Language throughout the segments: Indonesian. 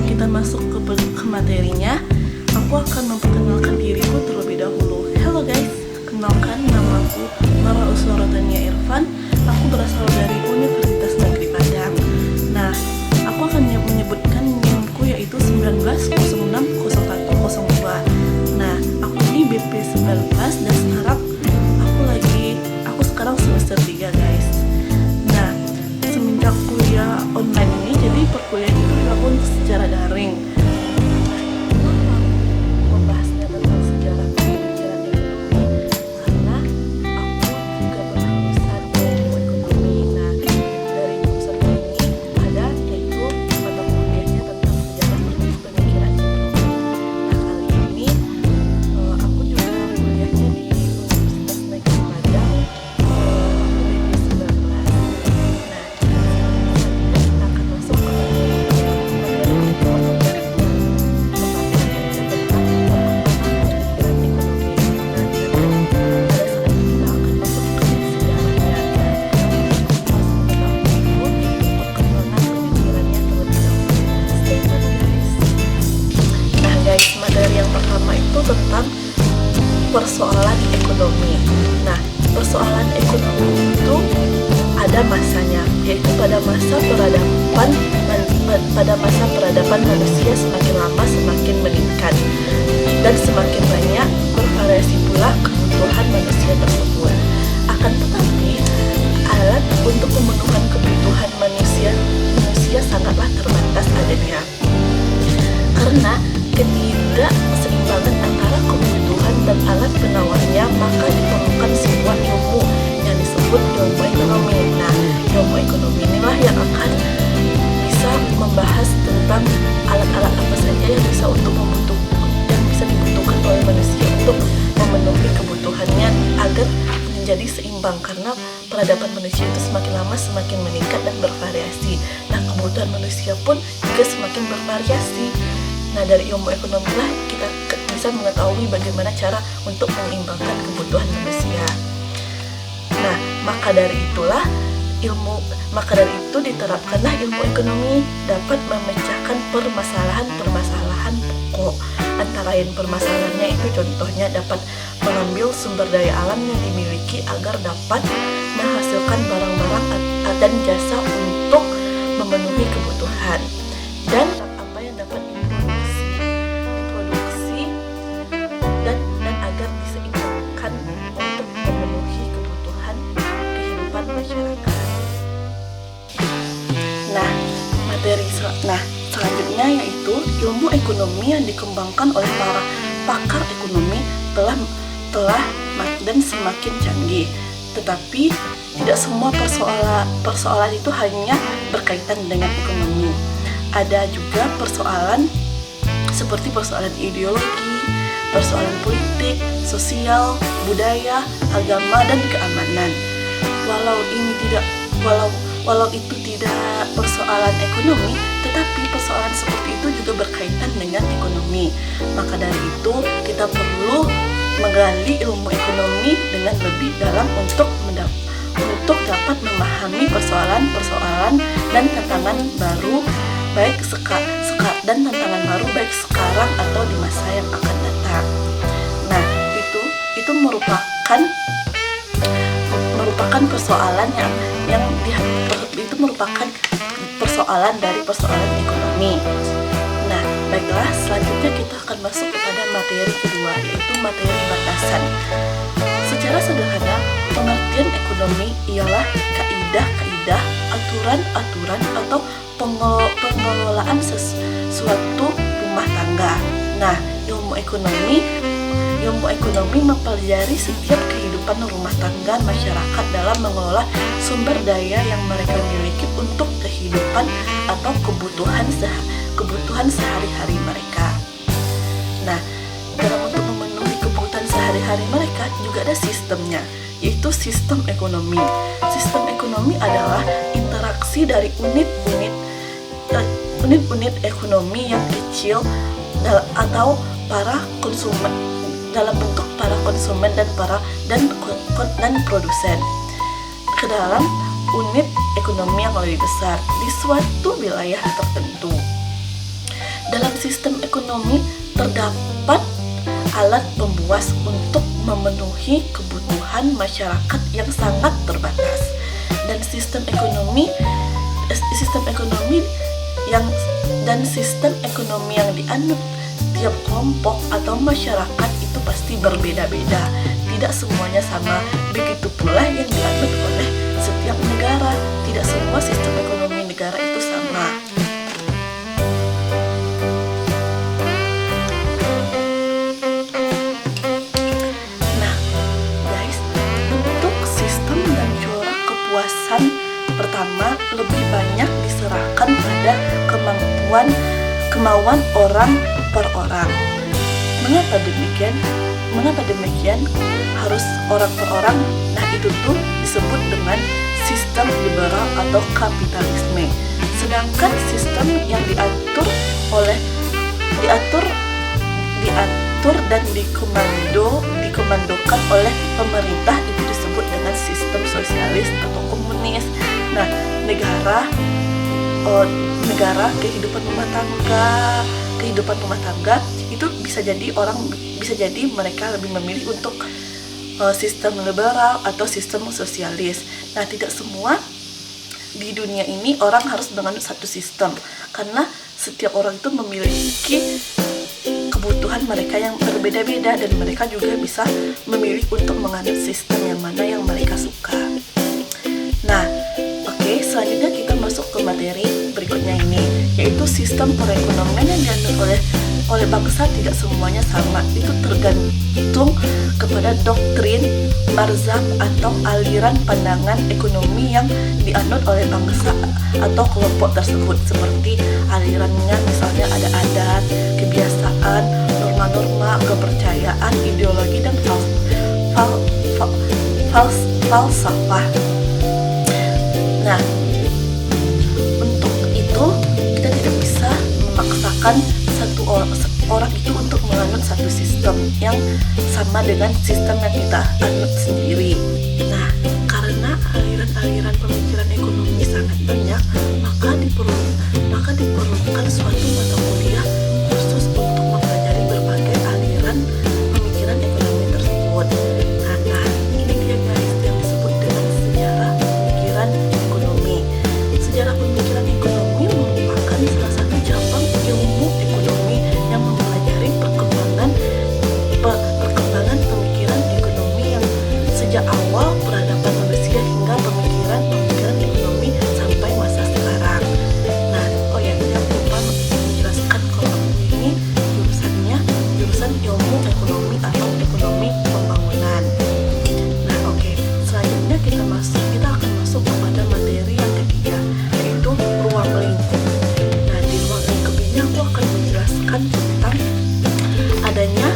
sebelum kita masuk ke materinya, aku akan memperkenalkan diriku terlebih dahulu. Hello guys, kenalkan nama aku Nora Uswarotania Irfan. Aku berasal dari Universitas Negeri Padang. Nah, aku akan menyebutkan NIM-ku yaitu 19060102. Nah, aku ini BP19 dan sekarang semester 3 guys. Nah, semenjak kuliah online ini, jadi perkuliahan itu dilakukan secara daring. Membahasnya tentang sejarah pemikiran ekonomi karena aku juga berjurusan ilmu ekonomi. Nah, dari jurusan ini ada yaitu mata kuliahnya tentang sejarah pemikiran ekonomi. Nah, kali ini aku juga kuliahnya di Universitas Negeri Padang. Materi yang pertama itu tentang persoalan ekonomi. Nah, persoalan ekonomi itu ada masanya, yaitu pada masa peradaban manusia semakin lama semakin meningkat dan semakin banyak bervariasi pula kebutuhan manusia tersebut. Akan tetapi alat untuk pemenuhan kebutuhan manusia sangatlah terbatas adanya. Karena ketidakseimbangan antara kebutuhan dan alat penawarnya, maka diperlukan sebuah ilmu yang disebut ilmu ekonomi. Nah, ilmu ekonomi inilah yang akan bisa membahas tentang alat-alat apa saja yang bisa dibutuhkan oleh manusia untuk memenuhi kebutuhannya agar menjadi seimbang, karena peradaban manusia itu semakin lama semakin meningkat dan bervariasi. Nah, kebutuhan manusia pun juga semakin bervariasi. Nah, dari ilmu ekonomi lah kita bisa mengetahui bagaimana cara untuk menyeimbangkan kebutuhan manusia. Nah, maka dari itu diterapkanlah ilmu ekonomi dapat memecahkan permasalahan pokok. Antara lain permasalahannya itu contohnya dapat mengambil sumber daya alam yang dimiliki agar dapat menghasilkan barang-barang dan jasa untuk memenuhi kebutuhan, dan apa yang dapat diproduksi dan agar diseimbangkan untuk memenuhi kebutuhan kehidupan masyarakat. Selanjutnya yaitu ilmu ekonomi yang dikembangkan oleh para pakar ekonomi telah dan semakin canggih. Tetapi tidak semua persoalan itu hanya berkaitan dengan ekonomi. Ada juga persoalan seperti persoalan ideologi, persoalan politik, sosial, budaya, agama, dan keamanan. Walau itu tidak persoalan ekonomi, tetapi persoalan seperti itu juga berkaitan dengan ekonomi. Maka dari itu kita perlu menggali ilmu ekonomi dengan lebih dalam untuk dapat memahami persoalan dan tantangan baru baik sekarang atau di masa yang akan datang. Nah, itu merupakan persoalan itu merupakan persoalan dari persoalan ekonomi. Nah, baiklah, selanjutnya kita akan masuk kepada materi kedua, yaitu materi batasan. Secara sederhana, pengertian ekonomi ialah kaidah-kaidah, aturan-aturan atau pengelolaan suatu rumah tangga. Nah, ilmu ekonomi mempelajari setiap kehidupan rumah tangga masyarakat dalam mengelola sumber daya yang mereka miliki untuk kehidupan atau kebutuhan sehari-hari mereka. Nah, untuk memenuhi kebutuhan sehari-hari mereka juga ada sistemnya, yaitu sistem ekonomi. Sistem ekonomi adalah interaksi dari unit-unit ekonomi yang kecil atau para konsumen dalam bentuk para konsumen dan produsen ke dalam unit ekonomi yang lebih besar di suatu wilayah tertentu. Dalam sistem ekonomi terdapat alat pembuas untuk memenuhi kebutuhan masyarakat yang sangat terbatas. Dan sistem ekonomi yang dianut tiap kelompok atau masyarakat itu pasti berbeda-beda. Tidak semuanya sama. Begitu pula yang dianut oleh setiap negara. Tidak semua sistem ekonomi negara itu sama. Nah, guys, untuk sistem dan corak kepuasan pertama lebih banyak diserahkan pada kemauan orang per orang. Mengapa demikian? Harus orang per orang. Nah, itu tuh disebut dengan sistem liberal atau kapitalisme. Sedangkan sistem yang diatur dan dikomandokan oleh pemerintah itu disebut dengan sistem sosialis atau komunis. Nah, negara kehidupan rumah tangga itu bisa jadi mereka lebih memilih untuk sistem liberal atau sistem sosialis. Nah, tidak semua di dunia ini orang harus menganut satu sistem, karena setiap orang itu memiliki kebutuhan mereka yang berbeda-beda, dan mereka juga bisa memilih untuk menganut sistem yang mana yang mereka suka. Nah, selanjutnya kita masuk ke materi berikutnya ini, yaitu sistem perekonomian yang dianut oleh bangsa tidak semuanya sama. Itu tergantung kepada doktrin, mazhab atau aliran pandangan ekonomi yang dianut oleh bangsa atau kelompok tersebut. Seperti alirannya misalnya ada adat, kebiasaan, norma-norma, kepercayaan, ideologi, dan falsafah. Nah, untuk itu kita tidak bisa memaksakan satu orang itu untuk menganut satu sistem yang sama dengan sistem yang kita anut sendiri. Nah, karena aliran-aliran pemikiran ekonomi sangat banyak, maka diperlukan suatu mata kuliah khusus untuk mempelajari berbagai aliran pemikiran ekonomi tersebut. Nah, ini dia guys yang disebut dengan sejarah pemikiran ekonomi. Sejarah pemikiran ekonomi merupakan salah satu cabang ilmu ekonomi yang mempelajari perkembangan pemikiran ekonomi yang sejak awal peradaban manusia hingga pemikiran ekonomi sampai masa sekarang. Nah, yang lupa menjelaskan kalau ini jurusan ilmu ekonomi atau ekonomi pembangunan. Nah, selanjutnya kita akan masuk kepada materi yang ketiga, yaitu ruang lingkup. Nah, di ruang lingkup ini aku akan menjelaskan tentang adanya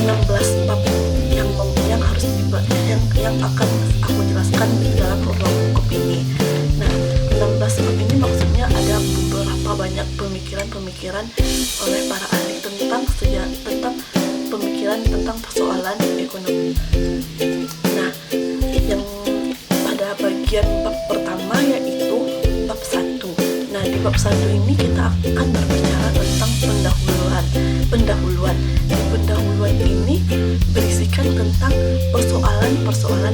16 bab yang akan aku jelaskan di dalam ruang lingkup ini. Nah, 16 bab ini maksudnya ada beberapa banyak pemikiran oleh para ahli tentang pemikiran tentang persoalan ekonomi. Nah, yang pada bagian bab pertama yaitu bab 1. Nah, di bab 1 ini kita akan berbicara tentang pendahuluan. Di pendahuluan ini berisikan tentang persoalan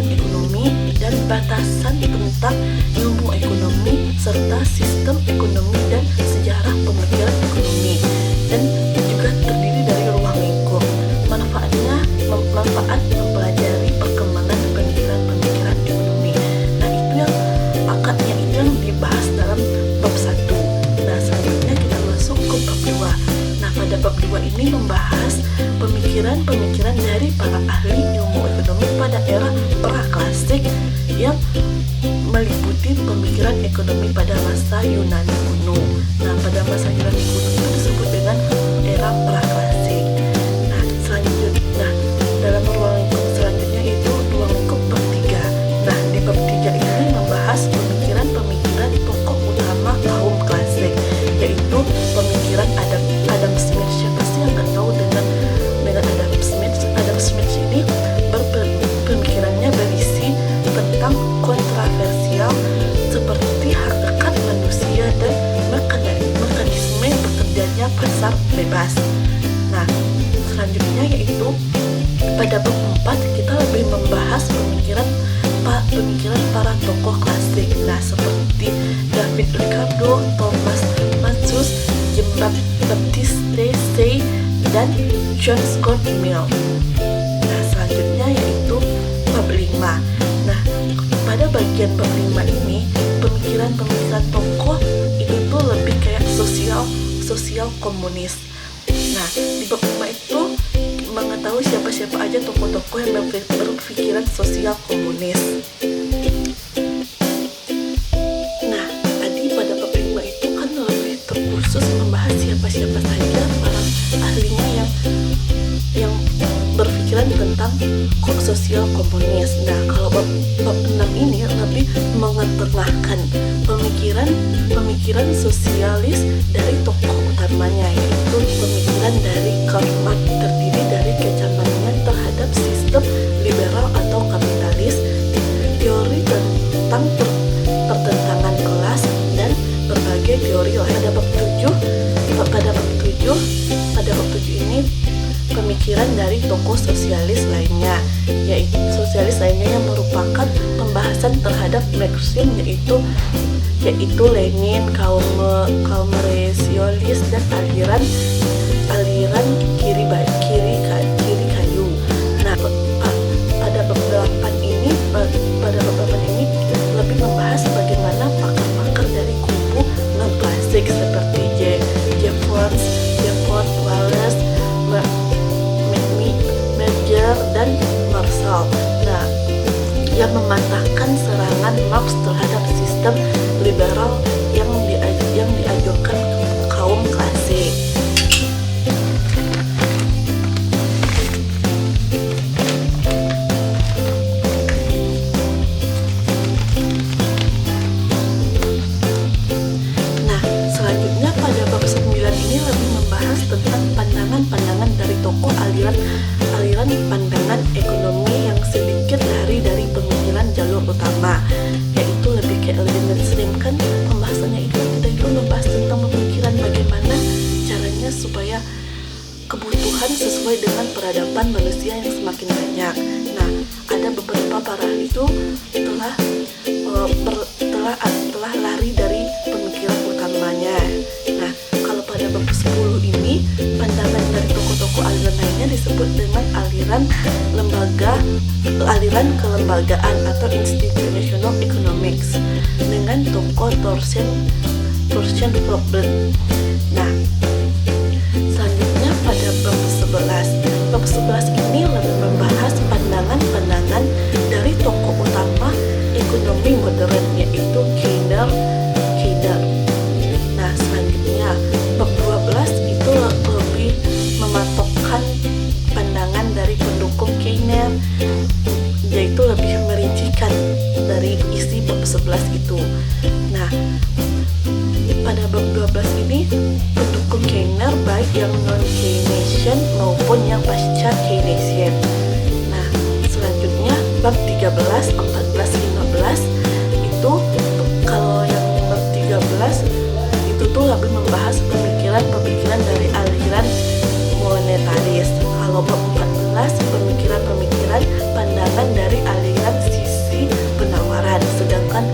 ekonomi dan batasan tentang ilmu ekonomi serta sistem ekonomi dan sejarah pemikiran ekonomi, dan juga terdiri dari ruang lingkup. Manfaat mempelajari perkembangan pemikiran ekonomi. Nah, itu yang dibahas dalam bab 1. Nah, selanjutnya kita masuk ke bab 2. Nah, pada bab 2 ini membahas pemikiran dari para ahli ilmu ekonomi pada era praklasik yang meliputi pemikiran ekonomi pada masa Yunani kuno. Nah, pada masa Yunani kuno itu disebut dengan era praklasik. Nah, selanjutnya dalam ruang lingkup selanjutnya itu ruang lingkup bab 3. Nah, di bab 3 ini membahas pemikiran pokok utama kaum klasik, yaitu pemikiran Adam Smith. Siapa sih yang nggak tahu dengan Adam Smith? Adam Smith ini pemikirannya berisi tentang kontroversial seperti hakikat manusia dan mekanisme pasar bebas. Nah, selanjutnya yaitu pada bab 4 kita lebih membahas pemikiran para tokoh klasik. Nah, seperti David Ricardo, Thomas Malthus, Jean-Baptiste Say, dan John Stuart Mill. Nah, selanjutnya yaitu bab 5. Nah, pada bagian bab 5 ini pemikiran tokoh itu tuh lebih kayak sosial komunis. Nah, di bab 5 itu mengetahui siapa-siapa aja tokoh-tokoh yang berpikiran sosial komunis. Nah, tadi pada bab 5 itu kan lebih terkhusus membahas siapa-siapa saja para ahlinya yang berpikiran tentang sosial komunis. Nah, kalau bab 6 ini lebih mengetengahkan pemikiran sosialis dari tokoh utamanya, yaitu pemikiran dari Karl Marx, terdiri dari kecamannya terhadap sistem liberal atau kapitalis, teori tentang pertentangan kelas, dan berbagai teori lain. Pada bab 7 ini pemikiran dari tokoh sosialis lainnya, yang merupakan pembahasan terhadap Marxisme, yaitu Lenin, kaum resionis, dan aliran kiri kayu. Nah, pada bab 8 ini lebih membahas bagaimana pakar-pakar dari kubu non-klasik seperti Jeffords, Wallace, Berger, dan Marshall. Nah, yang mematahkan serangan Marx terhadap sistem liberal yang diajukan kaum klasik. Nah, selanjutnya pada bab 9 ini lebih membahas tentang pandangan-pandangan dari tokoh aliran pandangan ekonomi yang sedikit lari dari pemikiran jalur utama, yaitu lebih kayak mainstream. Kan pembahasannya itu kita itu membahas tentang pemikiran bagaimana caranya supaya kebutuhan sesuai dengan peradaban manusia yang semakin banyak. Nah, ada beberapa para ahli itu telah lari dari pemikiran utamanya. Nah, kalau pada bab 10 ini pandangan dari tokoh-tokoh aliran lainnya disebut dengan aliran kelembagaan atau institutional economics dengan tokoh Thorsten Vogel. Nah, selanjutnya pada bab 11. Bab 11 ini lebih membahas pandangan-pandangan dari tokoh utama ekonomi modern, yaitu Keynes. Nah, selanjutnya bab 12 itu lebih mematokkan pandangan dari pendukung Keynes, yaitu lebih merincikan dari isi bab 11 itu. Nah, pada bab 12 ini pendukung Keynes baik yang non-Keynesian maupun yang pasca Keynesian. Nah, selanjutnya bab 13, 14, 15 itu, kalau yang bab 13 itu tuh lebih membahas pemikiran dari aliran monetaris. Kalau bab 14 pemikiran pandangan dari aliran sisi penawaran, sedangkan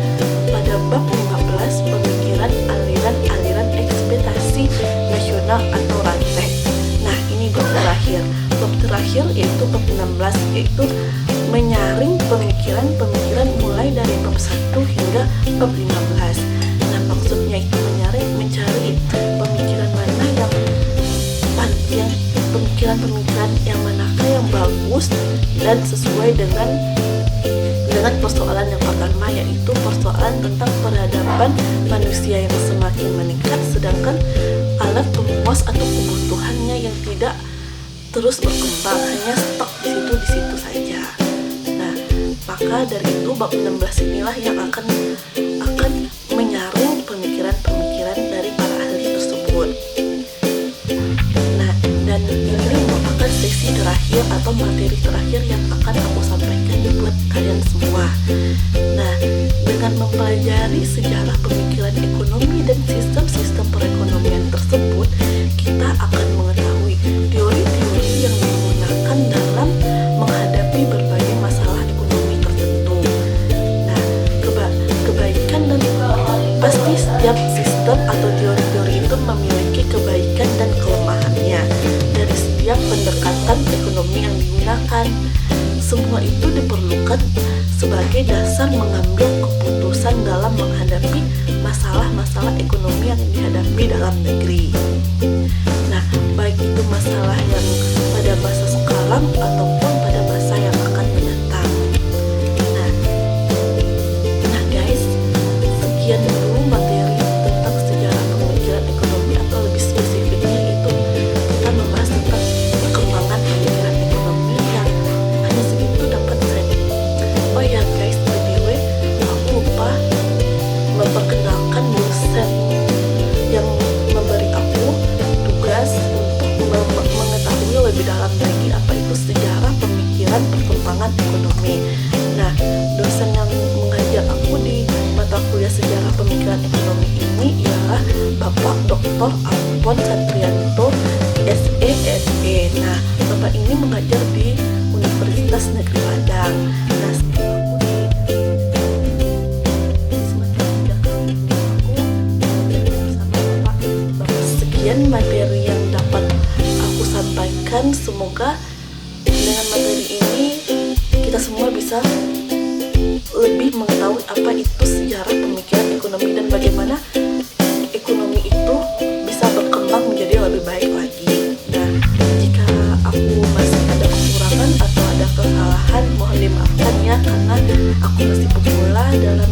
pada bab 15 pemikiran aliran ekspektasi nasional atau rantai. Nah, ini bab terakhir yaitu bab 16, yaitu menyaring pemikiran mulai dari bab 1 hingga bab 15. Nah, maksudnya itu mencari pemikiran mana pemikiran yang manakah yang bagus dan sesuai dengan persoalan yang pertama, yaitu persoalan tentang peradaban manusia yang semakin meningkat, sedangkan alat pemuas atau kebutuhannya yang tidak terus berkembang, hanya stok di situ saja. Nah, maka dari itu bab 16 inilah yang akan menyaring pemikiran dari para ahli tersebut. Nah, dan ini merupakan sesi terakhir atau materi terakhir yang akan aku sampaikan buat kalian semua. Nah, dengan mempelajari sejarah pemikiran ekonomi dan sistem-sistem perekonomian tersebut, kita sebagai dasar mengambil keputusan dalam menghadapi masalah-masalah ekonomi yang dihadapi dalam negeri. Nah, baik itu masalah yang pada masa sekarang ataupun pada masa yang akan mendatang. Nah guys, sekian dulu materi tentang sejarah pemikiran ekonomi, atau lebih spesifiknya itu kita membahas tentang perkembangan pemikiran ekonomi yang hanya segitu dapat saya. Oh ya guys, by the way, aku lupa memperkenalkan dosen yang memberi aku tugas untuk mengetahui lebih dalam lagi apa itu sejarah pemikiran perkembangan ekonomi. Nah, dosen yang mengajar aku di mata kuliah sejarah pemikiran ekonomi ini ialah Bapak Dr. Alfon Satrianto, SESE. Nah, Bapak ini mengajar di Universitas Negeri Padang. Nah, sekian materi yang dapat aku sampaikan. Semoga dengan materi ini kita semua bisa lebih mengetahui apa itu sejarah pemikiran ekonomi dan bagaimana ekonomi itu bisa berkembang menjadi lebih baik lagi. Nah, jika aku masih ada kekurangan atau ada kesalahan, mohon dimaafkan ya, karena aku masih pemula dalam